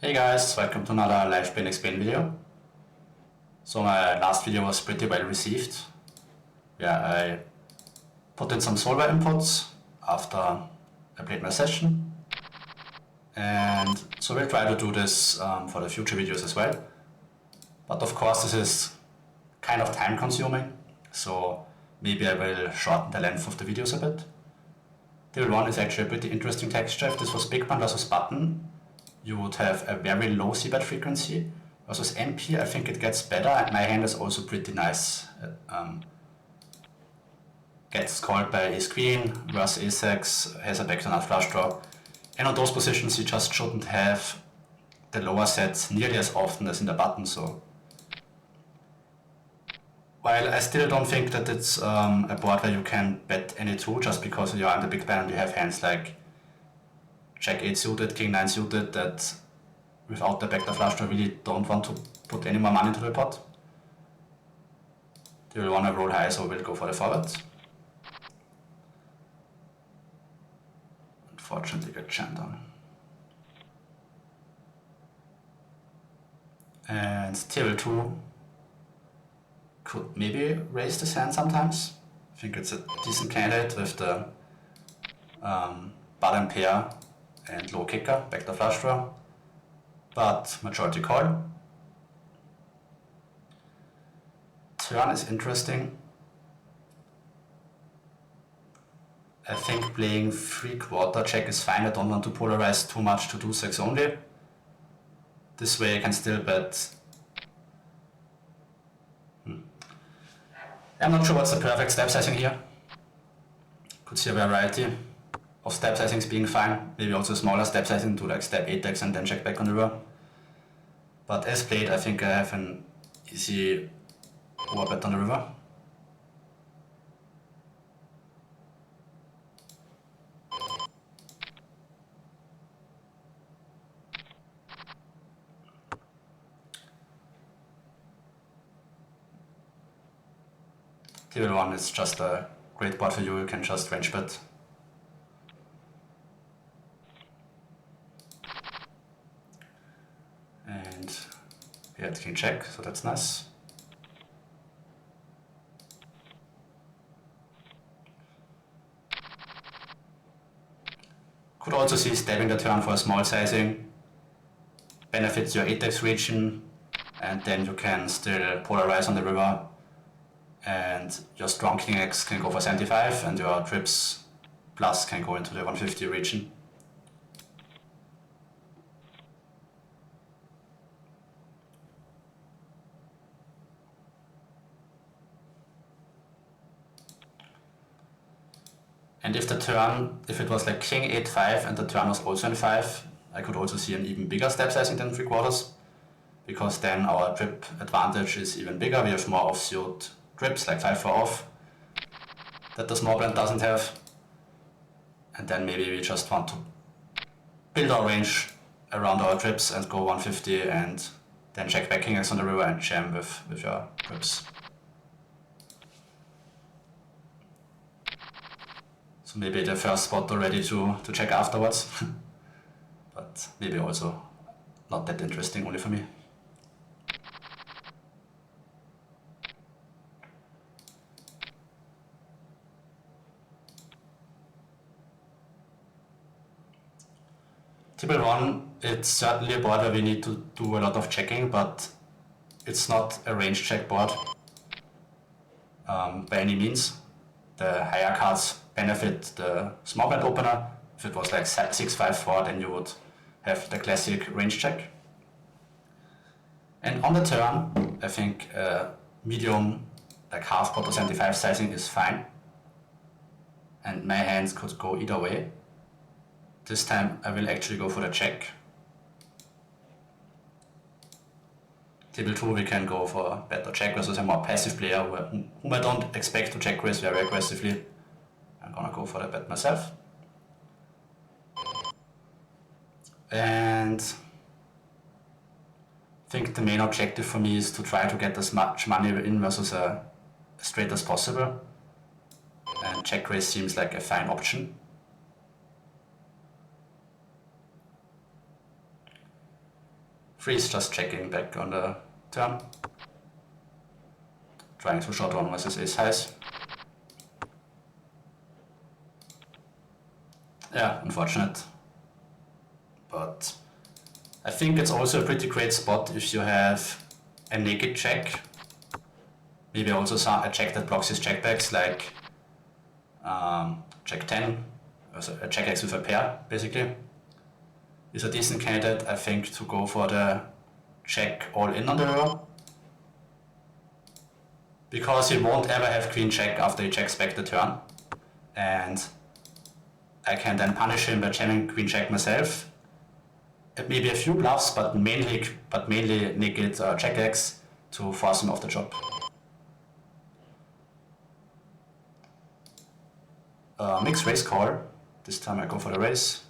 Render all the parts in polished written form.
Hey guys, welcome to another live Play&Explain video. So my last video was pretty well received. Yeah, I put in some solver inputs after I played my session. And so we'll try to do this for the future videos as well. But of course this is kind of time consuming, so maybe I will shorten the length of the videos a bit. Table 1 is actually a pretty interesting texture. If this was big band versus button, you would have a very low seabed frequency. Versus NP, I think it gets better, and my hand is also pretty nice. Gets called by ace queen, versus a6, has a backdoor flush draw. And on those positions you just shouldn't have the lower sets nearly as often as in the button. So while I still don't think that it's a board where you can bet any two just because you're on the big blind and you have hands like Jack 8 suited, King 9 suited that without the backdoor flush draw really don't want to put any more money into the pot. They will want to roll high, so we'll go for the forward. Unfortunately get jammed on. And table 2 could maybe raise this hand sometimes. I think it's a decent candidate with the bottom pair and low kicker, backdoor flush draw, but majority call. Turn is interesting. I think playing 3/4 check is fine. I don't want to polarize too much to do 6 only. This way I can still bet. I'm not sure what's the perfect step sizing here. Could see a variety of step sizings being fine. Maybe also smaller step sizing to like step 8x and then check back on the river. But as played, I think I have an easy overbet on the river. Table 1 is just a great board for you, you can just range bet. And we had king check, so that's nice. Could also see stepping the turn for a small sizing, benefits your 8x region, and then you can still polarize on the river, and your strong king x can go for 75, and your trips plus can go into the 150 region. And if the turn, if it was like king 8-5 and the turn was also in 5, I could also see an even bigger step sizing than 3/4, because then our trip advantage is even bigger. We have more offsuit trips, like 5-4 off, that the small blind doesn't have. And then maybe we just want to build our range around our trips and go 150 and then check back king x on the river and jam with your trips. So maybe the first spot already to check afterwards, but maybe also not that interesting, only for me. Table 1, it's certainly a board where we need to do a lot of checking, but it's not a range check board by any means. The higher cards benefit the small blind opener. If it was like 6-5-4, then you would have the classic range check. And on the turn, I think medium, like half pot or 75 sizing is fine. And my hands could go either way. This time I will actually go for the check. Table 2 we can go for better check versus a more passive player whom I don't expect to check raise very aggressively. I'm gonna go for the bet myself. And I think the main objective for me is to try to get as much money in versus a straight as possible. And check raise seems like a fine option. freeze, just checking back on the turn. Trying to short run versus ace highs. Yeah, unfortunate. But I think it's also a pretty great spot if you have a naked check. Maybe also a check that blocks his checkbacks, like check 10, also a check X with a pair, basically. Is a decent candidate, I think, to go for the check all in on the river. Because he won't ever have queen check after he checks back the turn. And I can then punish him by jamming queen check myself. Maybe a few bluffs, but mainly naked check X to force him off the job. Mixed raise call. This time I go for the raise.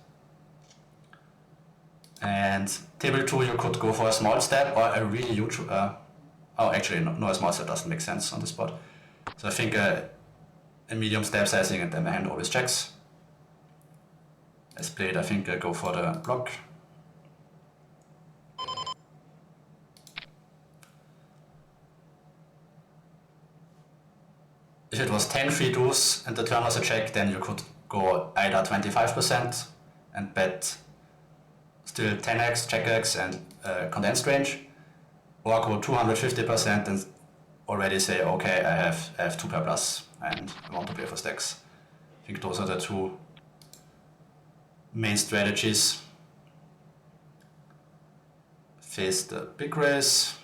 And table 2 you could go for a small step or a really huge... oh, actually no, a small step doesn't make sense on this spot. So I think a medium step sizing and then my hand always checks. As played, I think I go for the block. If it was 10 free deuce and the turn was a check, then you could go either 25% and bet still 10x, check X and condensed range, or go 250% and already say, okay, I have 2 pair plus and I want to play for stacks. I think those are the two main strategies. Face the big raise.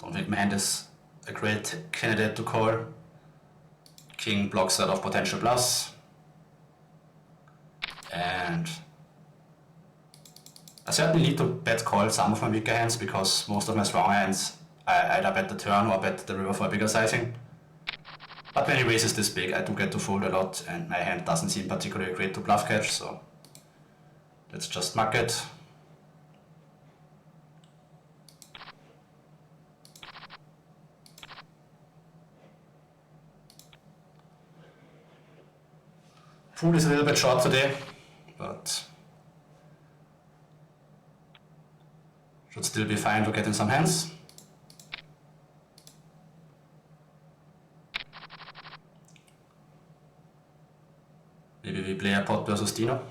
Don't think my hand is a great candidate to call. King blocks out of potential bluffs. And I certainly need to bet call some of my weaker hands because most of my strong hands I either bet the turn or bet the river for a bigger sizing. But when he raises this big, I do get to fold a lot and my hand doesn't seem particularly great to bluff catch, so let's just muck it. Pool is a little bit short today, but should still be fine to get in some hands. Maybe we play a pot versus Dino.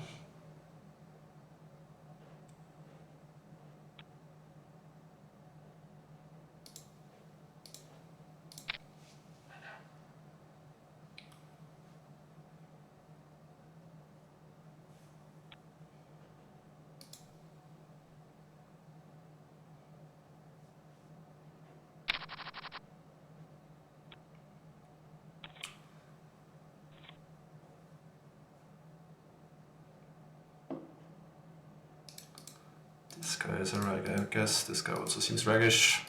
This guy is a rag, I guess. This guy also seems raggish.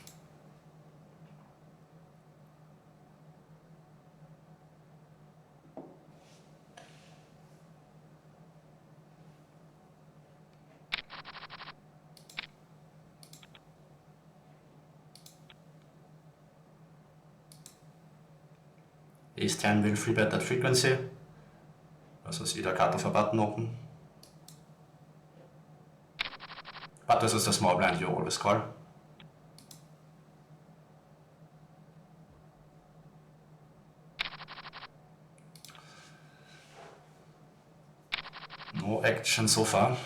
Ace 10 will free bet that frequency. Versus either cut off a button open. But this is the small blind you always call. No action so far.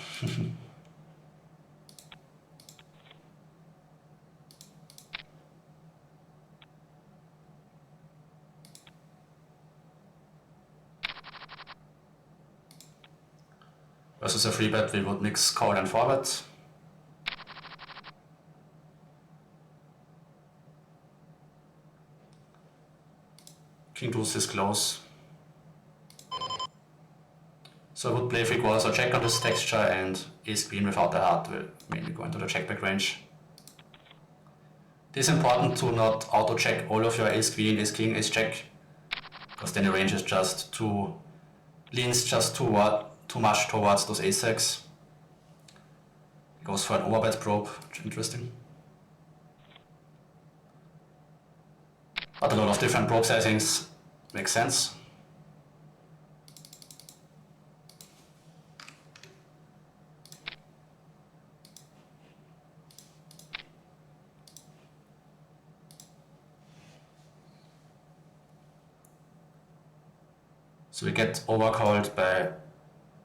Versus a free bet, we would mix call and forward. King deuce is close. So I would play free quarters or check on this texture, and ace queen without the heart will mainly go into the check back range. It is important to not auto check all of your ace queen, ace king, ace check, because then the range is just leans just too much towards those ace six. He goes for an overbet probe, which is interesting. But a lot of different probe sizings makes sense. So we get overcalled by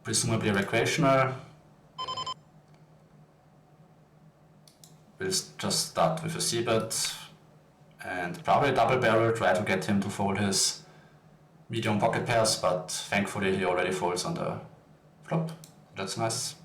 presumably recreational. We'll just start with a c-bet and probably double barrel, try to get him to fold his medium pocket pairs, but thankfully he already folds on the flop. That's nice.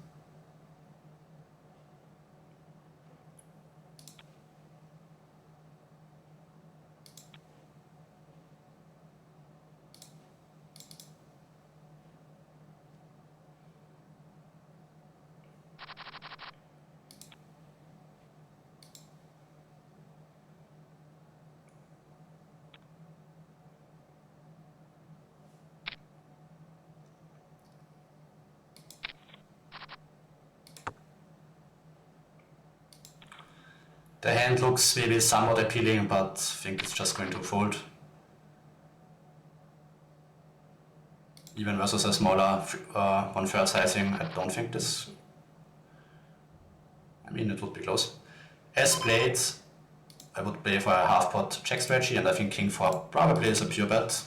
The hand looks maybe somewhat appealing, but I think it's just going to fold. Even versus a smaller 1/3 sizing, I don't think this... I mean, it would be close. As played, I would play for a half pot check strategy, and I think king 4 probably is a pure bet.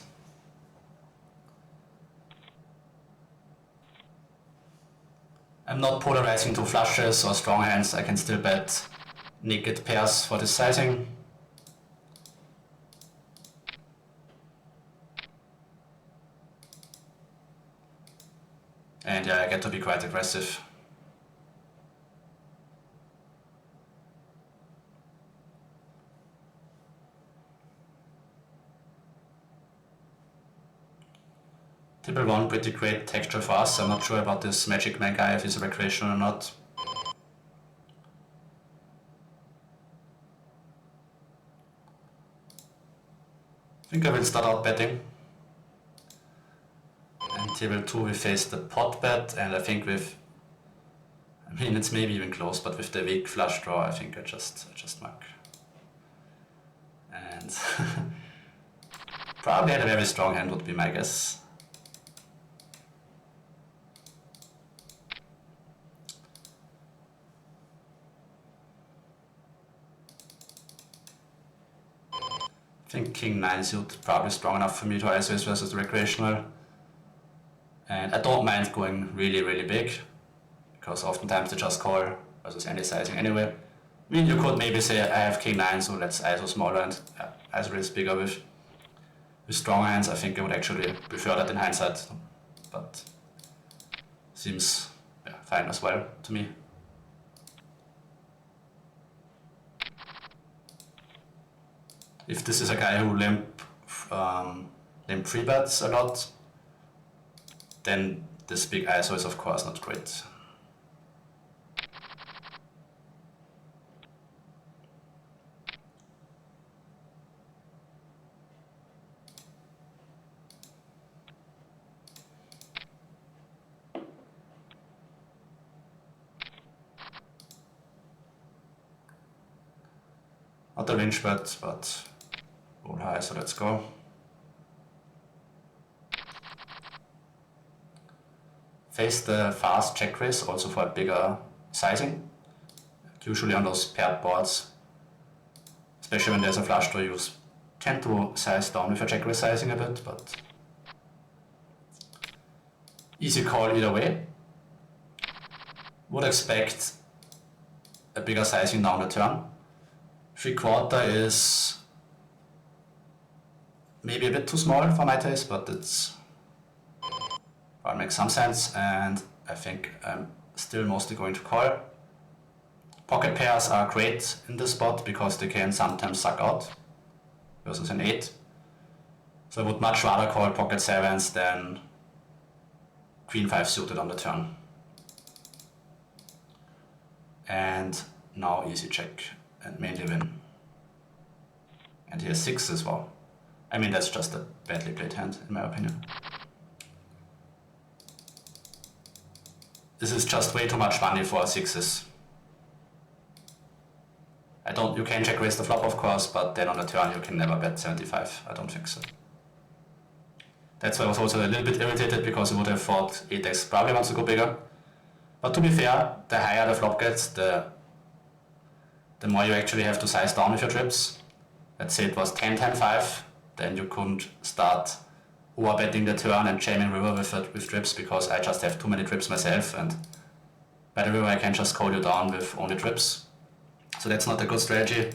I'm not polarizing to flushes or strong hands, I can still bet naked pairs for this sizing. And yeah, I get to be quite aggressive. Table 1, pretty great texture for us. I'm not sure about this Magic Man guy, if he's a recreational or not. I think I will start out betting. And table 2 we face the pot bet, and I think with... I mean, it's maybe even close, but with the weak flush draw, I think I just mark. And probably had a very strong hand would be my guess. I think king 9 suit probably strong enough for me to ISO versus the recreational. And I don't mind going really, really big, because oftentimes they just call versus any sizing anyway. I mean, you could maybe say I have king 9, so let's ISO smaller and ISO raise bigger with strong hands. I think I would actually prefer that in hindsight, but seems fine as well to me. If this is a guy who limp 3 bets a lot, then this big ISO is of course not great. Not a range bet, but roll high, so let's go. Face the fast check raise, also for a bigger sizing. Usually on those paired boards, especially when there's a flush draw, you tend to size down with a check raise sizing a bit, but easy call either way. Would expect a bigger sizing down the turn. 3/4 is maybe a bit too small for my taste, but it's probably makes some sense, and I think I'm still mostly going to call. Pocket pairs are great in this spot because they can sometimes suck out versus an 8. So I would much rather call pocket 7s than queen 5 suited on the turn. And now easy check and mainly win. And he has 6 as well. I mean, that's just a badly played hand in my opinion. This is just way too much money for 6s. You can check raise the flop of course, but then on the turn you can never bet 75. I don't think so. That's why I was also a little bit irritated, because I would have thought 8x probably wants to go bigger. But to be fair, the higher the flop gets, the more you actually have to size down with your trips. Let's say it was 10-10-5, then you couldn't start overbetting the turn and jamming river with trips because I just have too many trips myself, and by the river I can just call you down with only trips. So that's not a good strategy.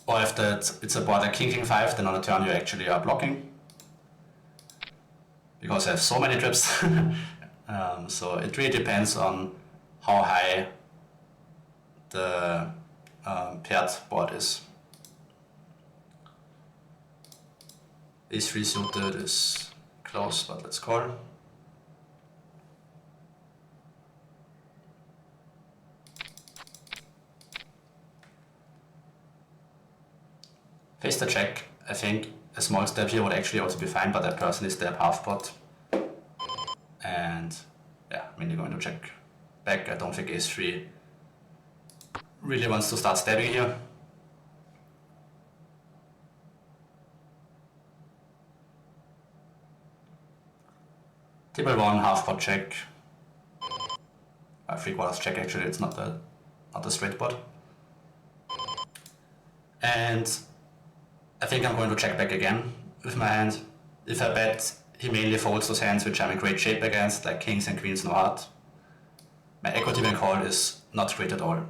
Or if it's a board like king king 5, then on the turn you actually are blocking, because I have so many trips. So it really depends on how high the paired board is. A3 suited is close, but let's call. Face the check. I think a small step here would actually also be fine, but I personally step half pot. And yeah, I'm mainly going to check back. I don't think Ace3 really wants to start stepping here. Table 1, half pot check. 3/4 check actually, it's not a straight pot. And I think I'm going to check back again with my hand. If I bet, he mainly folds those hands which I'm in great shape against, like kings and queens, no heart. My equity when call is not great at all.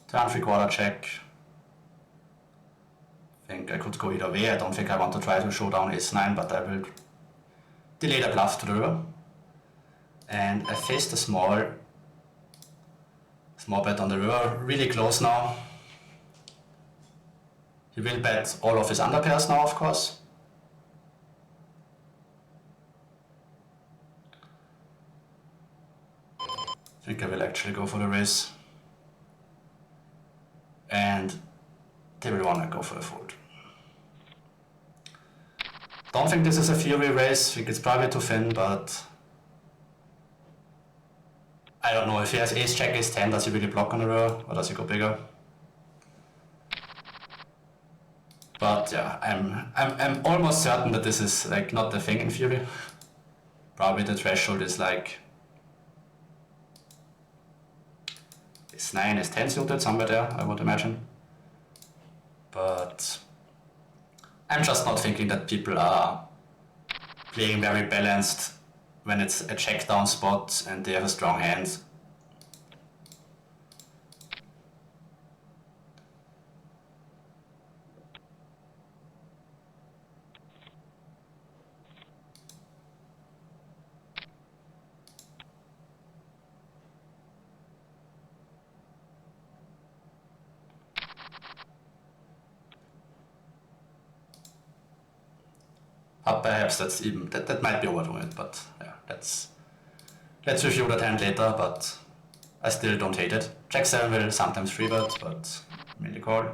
Turn 3/4 check. I think I could go either way. I don't think I want to try to show down Ace9, but I will delay the bluff to the river. And I face the small bet on the river, really close now. He will bet all of his underpairs now, of course. I think I will actually go for the raise. And table 1, I go for the fold. Don't think this is a fury raise, I think it's probably too thin, but I don't know if he has ace check, ace 10, does he really block on the river, or does he go bigger? But yeah, I'm almost certain that this is like not the thing in fury. Probably the threshold is like ace 9, ace 10 suited, somewhere there, I would imagine. But I'm just not thinking that people are playing very balanced when it's a check down spot and they have a strong hand. Perhaps that's even, that might be overdoing it, but yeah, let's review that hand later, but I still don't hate it. Jack 7 will sometimes 3-bet, but mainly call.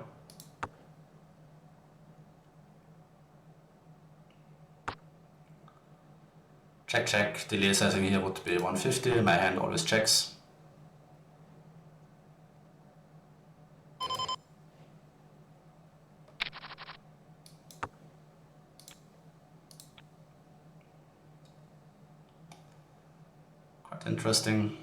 Check check, delay sizing here would be 150, my hand always checks. Quite interesting.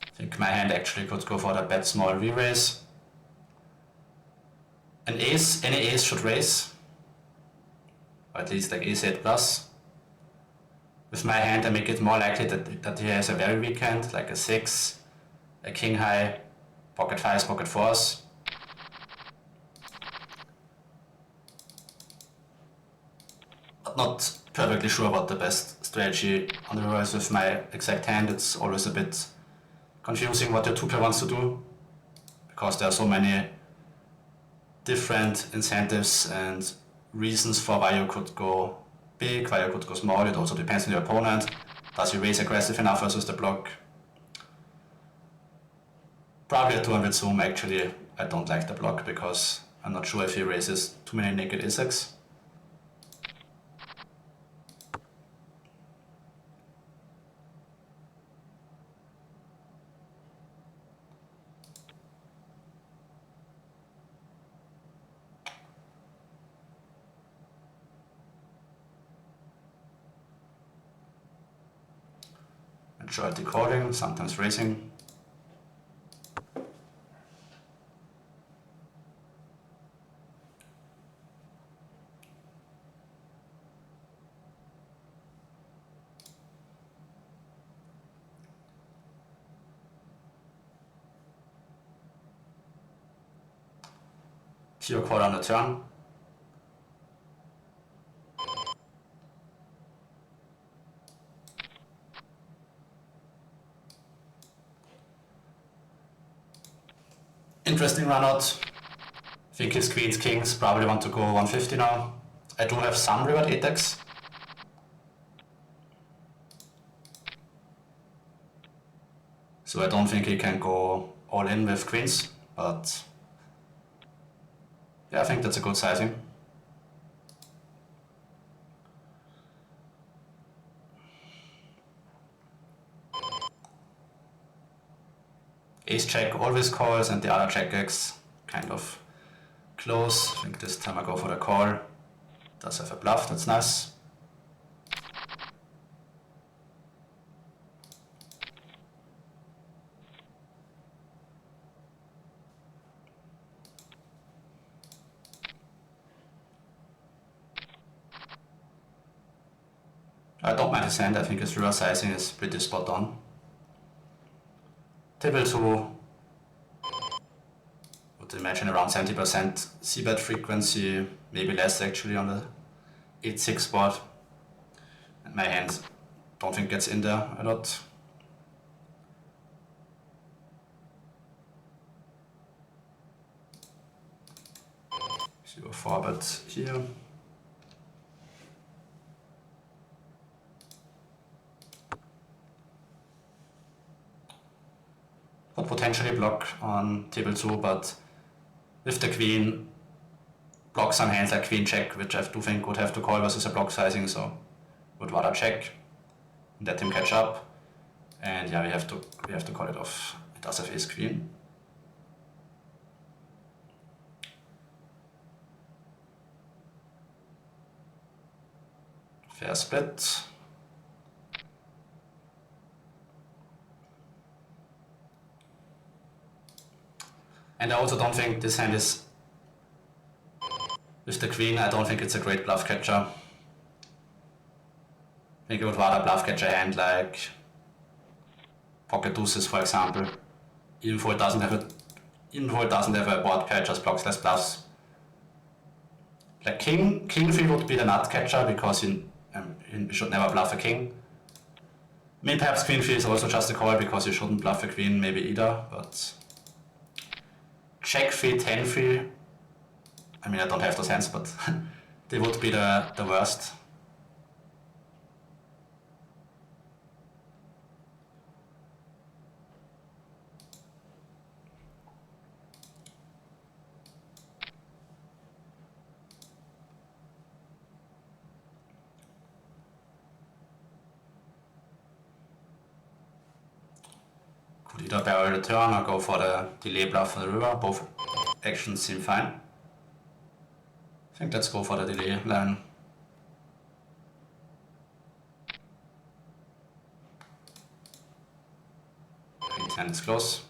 I think my hand actually could go for the bet small re-raise. An ace, any ace should raise. Or at least like ace 8 plus. With my hand I make it more likely that he has a very weak hand, like a 6, a king high, pocket 5s, pocket 4s. But not perfectly sure what the best strategy on the river is with my exact hand. It's always a bit confusing what your 2-pair wants to do, because there are so many different incentives and reasons for why you could go big, why you could go small. It also depends on your opponent. Does he raise aggressive enough versus the block? Probably a 200 zoom actually. I don't like the block because I'm not sure if he raises too many naked insects. majority calling, sometimes raising. Pure call on the turn. Interesting run out. I think his queens, kings probably want to go 150 now. I do have some reward 8x. So I don't think he can go all in with queens, but yeah, I think that's a good sizing. Ace check always calls and the other check X kind of close. I think this time I go for the call. Does have a bluff, that's nice. I don't mind his hand, I think his river sizing is pretty spot on. Table 2, would imagine around 70% c-bet frequency, maybe less actually on the 8-6 board. And my hand don't think gets in there a lot. So go 4-bet here. Could potentially block on table 2, but with the queen, block some hands like queen check, which I do think would have to call versus a block sizing, so would rather check, let him catch up, and yeah, we have to call it off. It does have ace queen. Fair split. And I also don't think this hand is, with the queen, I don't think it's a great bluff catcher. I think I would rather bluff catch a hand like pocket deuces, for example. Even though it doesn't have a board pair, it just blocks less bluffs. Like king 3 would be the nut catcher because you should never bluff a king. I mean, perhaps queen 3 is also just a call because you shouldn't bluff a queen, maybe either, but check 3, 10 3. I mean, I don't have those hands, but they would be the worst. Could either barrel the turn or go for the delay bluff for the river. Both actions seem fine. I think let's go for the delay line. Queen 10 is close.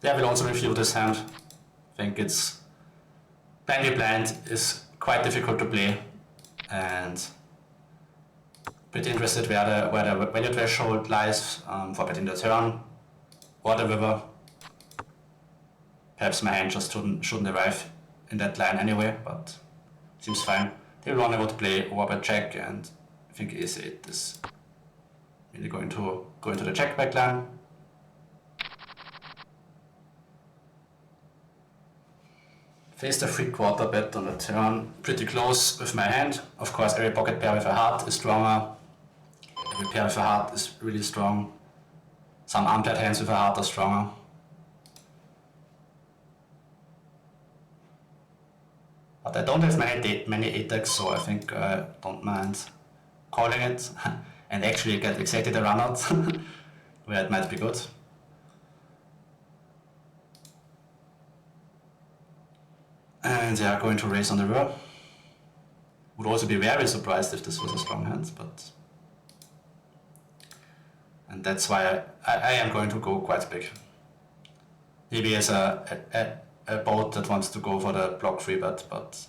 There will also review this hand. I think it's blind is quite difficult to play, and pretty interested where the value threshold lies for betting the turn or the river. Perhaps my hand just shouldn't arrive in that line anyway, but seems fine. Table 1 I would play overbet check, and I think ace 8 is really going to go into the check back line. Face the 3/4 bet on the turn, pretty close with my hand. Of course, every pocket pair with a heart is stronger. Every pair with a heart is really strong. Some unpaired hands with a heart are stronger. But I don't have many 8x, so I think I don't mind calling it and actually get exactly the run out where it might be good. And yeah, going to raise on the river. Would also be very surprised if this was a strong hand, but And that's why I am going to go quite big. Maybe as a boat that wants to go for the block 3-bet, but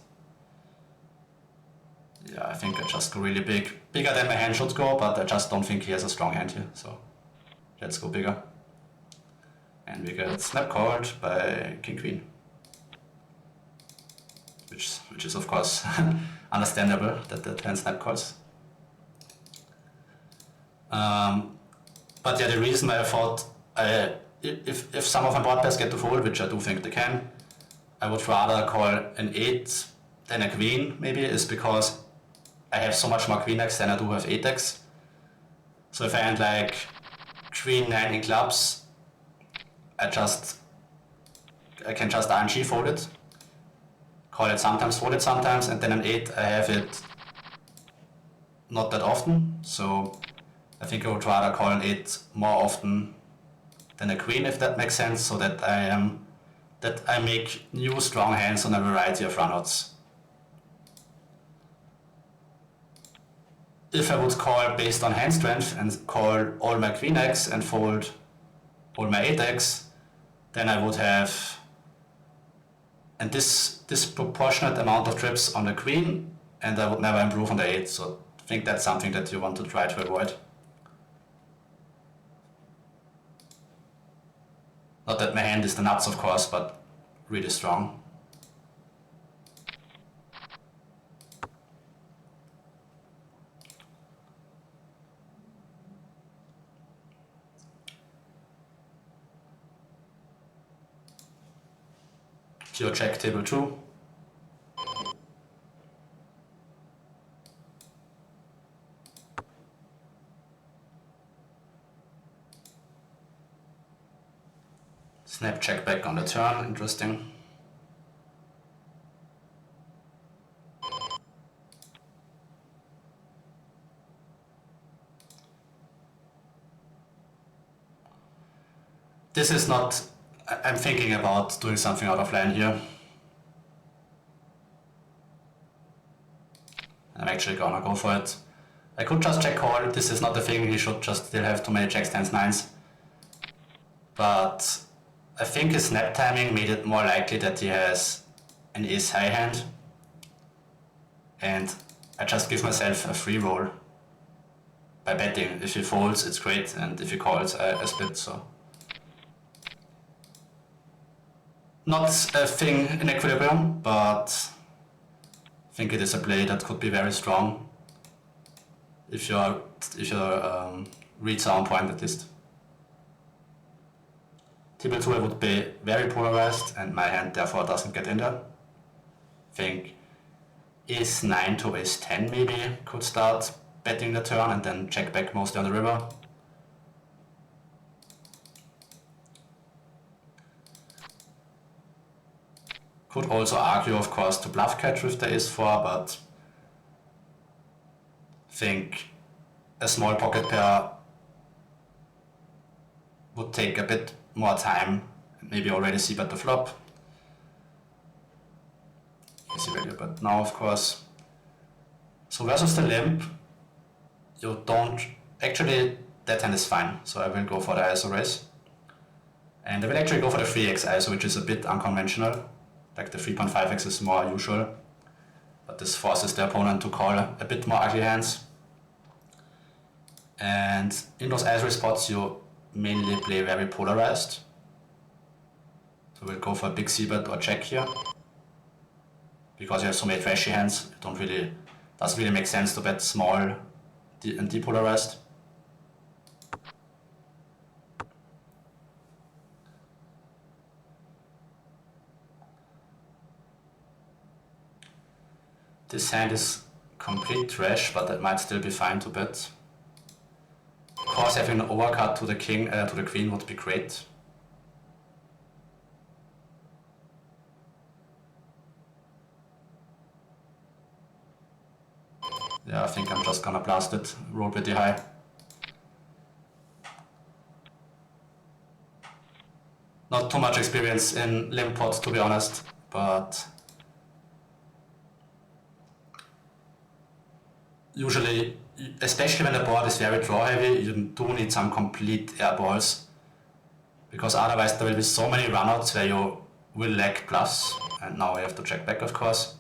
yeah, I think I just go really big. Bigger than my hand should go, but I just don't think he has a strong hand here, so let's go bigger. And we get snap called by King Queen. Which is of course understandable that the hand snap calls. But yeah, the reason why I thought if some of my board pairs get to fold, which I do think they can, I would rather call an 8 than a queen, maybe, is because I have so much more queen X than I do have 8 X. So if I hand like queen 9 in clubs, I can just RNG fold it, call it sometimes, fold it sometimes, and then an 8 I have it not that often. So I think I would rather call an 8 more often than a queen, if that makes sense, so that I make new strong hands on a variety of runouts. If I would call based on hand strength and call all my queen X and fold all my 8 X, then I would have this disproportionate amount of trips on the queen, and I would never improve on the 8. So I think that's something that you want to try to avoid. Not that my hand is the nuts, of course, but really strong. Pure check table 2. Snap check back on the turn, interesting. This is not, I'm thinking about doing something out of line here. I'm actually gonna go for it. I could just check call, this is not the thing, he should just still have too many jacks, 10s, 9s. But I think his snap timing made it more likely that he has an ace high hand. And I just give myself a free roll by betting. If he folds, it's great, and if he calls, I split, so. Not a thing in equilibrium, but I think it is a play that could be very strong if your reads are on point at least. Table 2 I would be very polarized, and my hand therefore doesn't get in there. I think ace 9 to ace 10 maybe could start betting the turn and then check back mostly on the river. Could also argue, of course, to bluff catch with the ace 4, but I think a small pocket pair would take a bit more time, maybe already see bet the flop. Easy value, but now of course. So versus the limp, you don't, actually that hand is fine, so I will go for the ISO raise. And I will actually go for the 3x ISO, which is a bit unconventional, like the 3.5x is more usual, but this forces the opponent to call a bit more ugly hands. And in those ISO spots you mainly play very polarized. So we'll go for a big c-bet or check here. Because you have so many trashy hands, it doesn't really make sense to bet small and depolarized. This hand is complete trash, but that might still be fine to bet. Of course, having an overcut to the king, to the queen would be great. Yeah, I think I'm just gonna blast it, roll pretty high. Not too much experience in limp pot, to be honest, but usually, especially when the board is very draw heavy, you do need some complete air balls, because otherwise there will be so many runouts where you will lack plus, and now we have to check back, of course.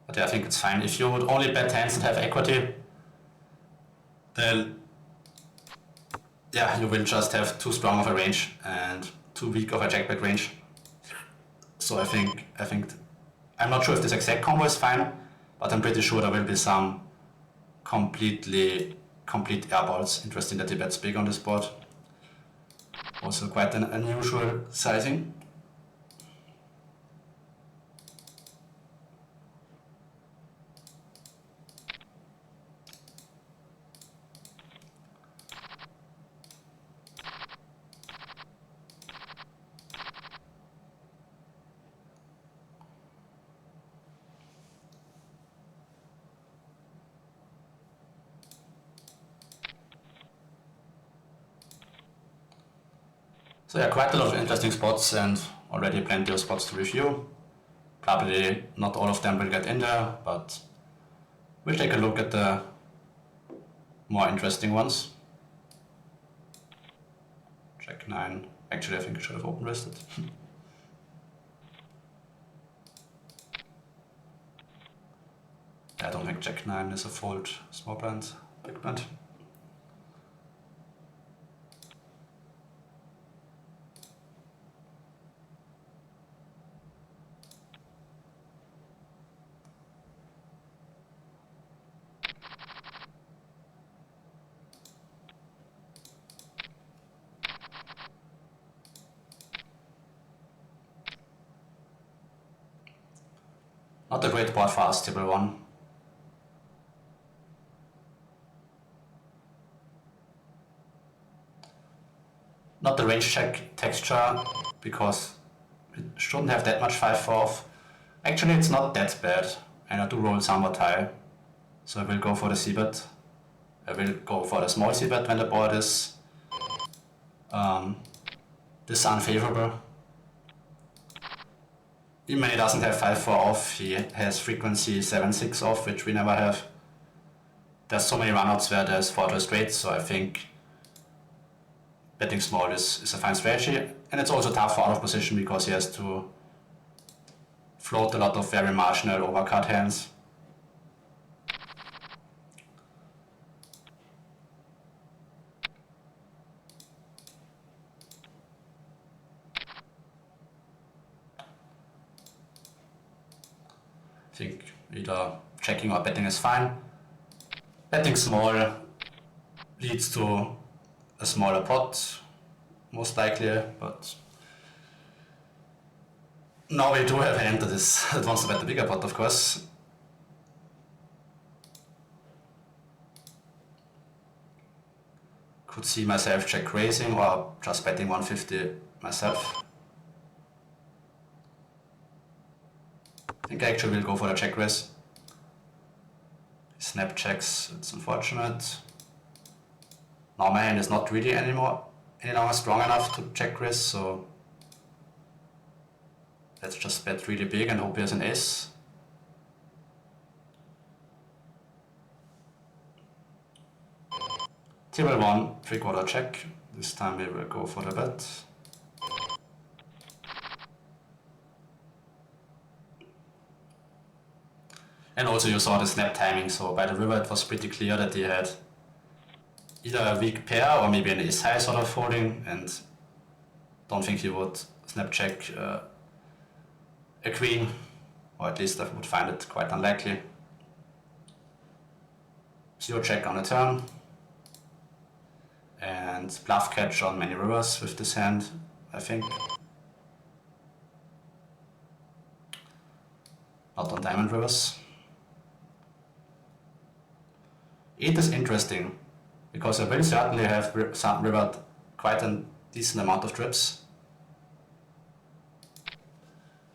But yeah, I think it's fine. If you would only bet hands that have equity, then yeah, you will just have too strong of a range and too weak of a jackback range. So I think I'm not sure if this exact combo is fine, but I'm pretty sure there will be some complete airballs. Interesting that he bets big on this board. Also quite an unusual sizing. So yeah, quite a lot of interesting spots and already plenty of spots to review. Probably not all of them will get in there, but we'll take a look at the more interesting ones. Jack 9. Actually, I think I should have open rested. I don't think Jack 9 is a fold small blind, big blind. Not a great board for us, table 1. Not the range check texture, because it shouldn't have that much 5-4 off. Actually, it's not that bad, and I do roll somewhat high. So I will go for the c-bet. I will go for the small c-bet when the board is this unfavorable. Even when he doesn't have 5-4 off, he has frequency 7-6 off, which we never have. There's so many runouts where there's 4 straight, so I think betting small is a fine strategy. And it's also tough for out of position because he has to float a lot of very marginal overcard hands. I think either checking or betting is fine. Betting small leads to a smaller pot, most likely, but now we do have a hand that wants to bet the bigger pot, of course. Could see myself check raising or just betting 150 myself. I think I actually will go for the check raise. Snap checks, it's unfortunate. Now my hand is not really any longer strong enough to check raise, so let's just bet really big and hope he has an ace. Table 1, 3/4 check. This time we will go for the bet. And also you saw the snap timing, so by the river it was pretty clear that he had either a weak pair or maybe an ace high sort of folding, and don't think he would snap check a queen, or at least I would find it quite unlikely. 0 check on a turn, and bluff catch on many rivers with this hand, I think. Not on diamond rivers. 8 is interesting, because I will certainly have rivered quite a decent amount of trips.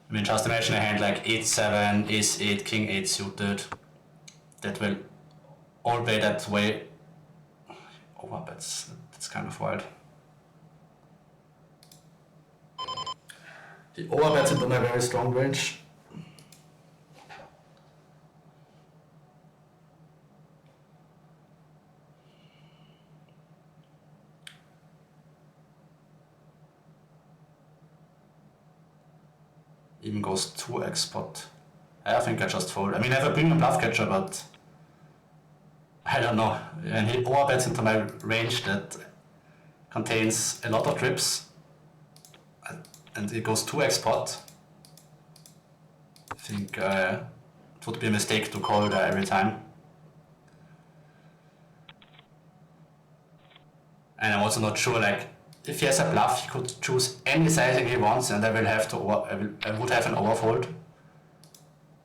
I mean, just imagine a hand like e7, ace8, king 8 suited. That will all play that way. Oh, that's kind of wild. The overbets into my very strong range. Even goes 2x pot. I think I just fold. I mean, I have a premium bluff catcher, but I don't know. And he overbets into my range that contains a lot of trips, and it goes 2x pot. I think it would be a mistake to call there every time. And I'm also not sure, like, if he has a bluff, he could choose any sizing he wants, and I would have an overfold,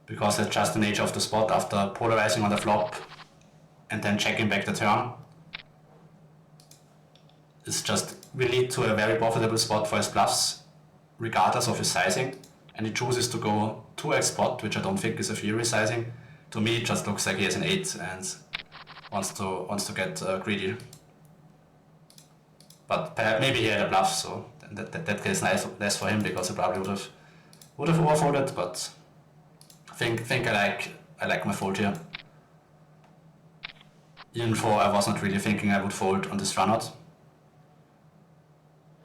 because that's just the nature of the spot after polarizing on the flop and then checking back the turn. It's just will lead to a very profitable spot for his bluffs, regardless of his sizing, and he chooses to go 2x pot, which I don't think is a theory sizing. To me, it just looks like he has an 8 and wants to get greedy. But perhaps maybe he had a bluff, so that case less for him, because he probably would have overfolded. But I think I like my fold here. Even though I was not really thinking I would fold on this runout.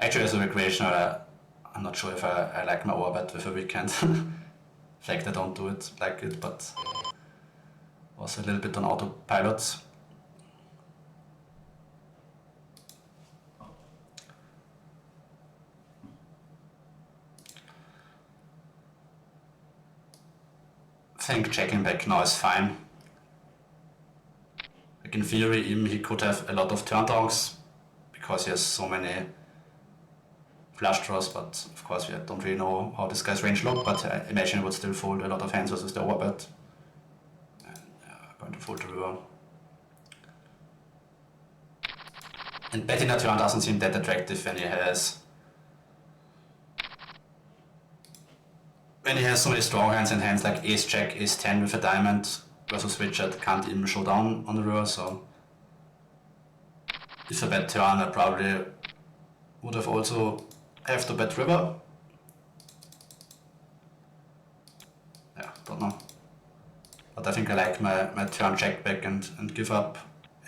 Actually, as a recreational, I'm not sure if I like my overbet with a weekend. In fact, I don't do it like it, but was a little bit on autopilot. I think checking back now is fine. Like in theory, even he could have a lot of turn donks because he has so many flush draws, but of course we don't really know how this guy's range look, but I imagine he would still fold a lot of hands versus the overbet. And going to fold the river. And betting a turn doesn't seem that attractive when he has so many strong hands and hands like ace jack, ace 10 with a diamond versus Richard can't even show down on the river, so if I bet turn I probably would have also have to bet river. Yeah, don't know. But I think I like my turn check back and give up,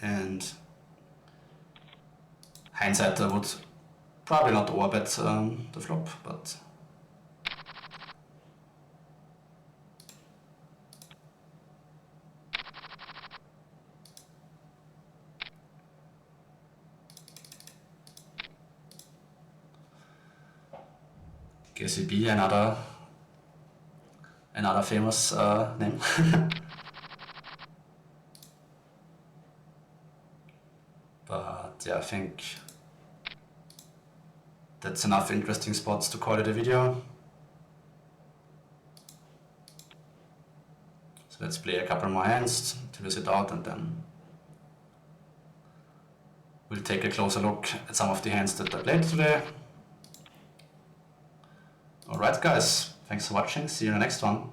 and hindsight I would probably not overbet the flop, but KCB, another famous name. But yeah, I think that's enough interesting spots to call it a video. So let's play a couple more hands to visit it out, and then we'll take a closer look at some of the hands that I played today. Alright guys, thanks for watching, see you in the next one.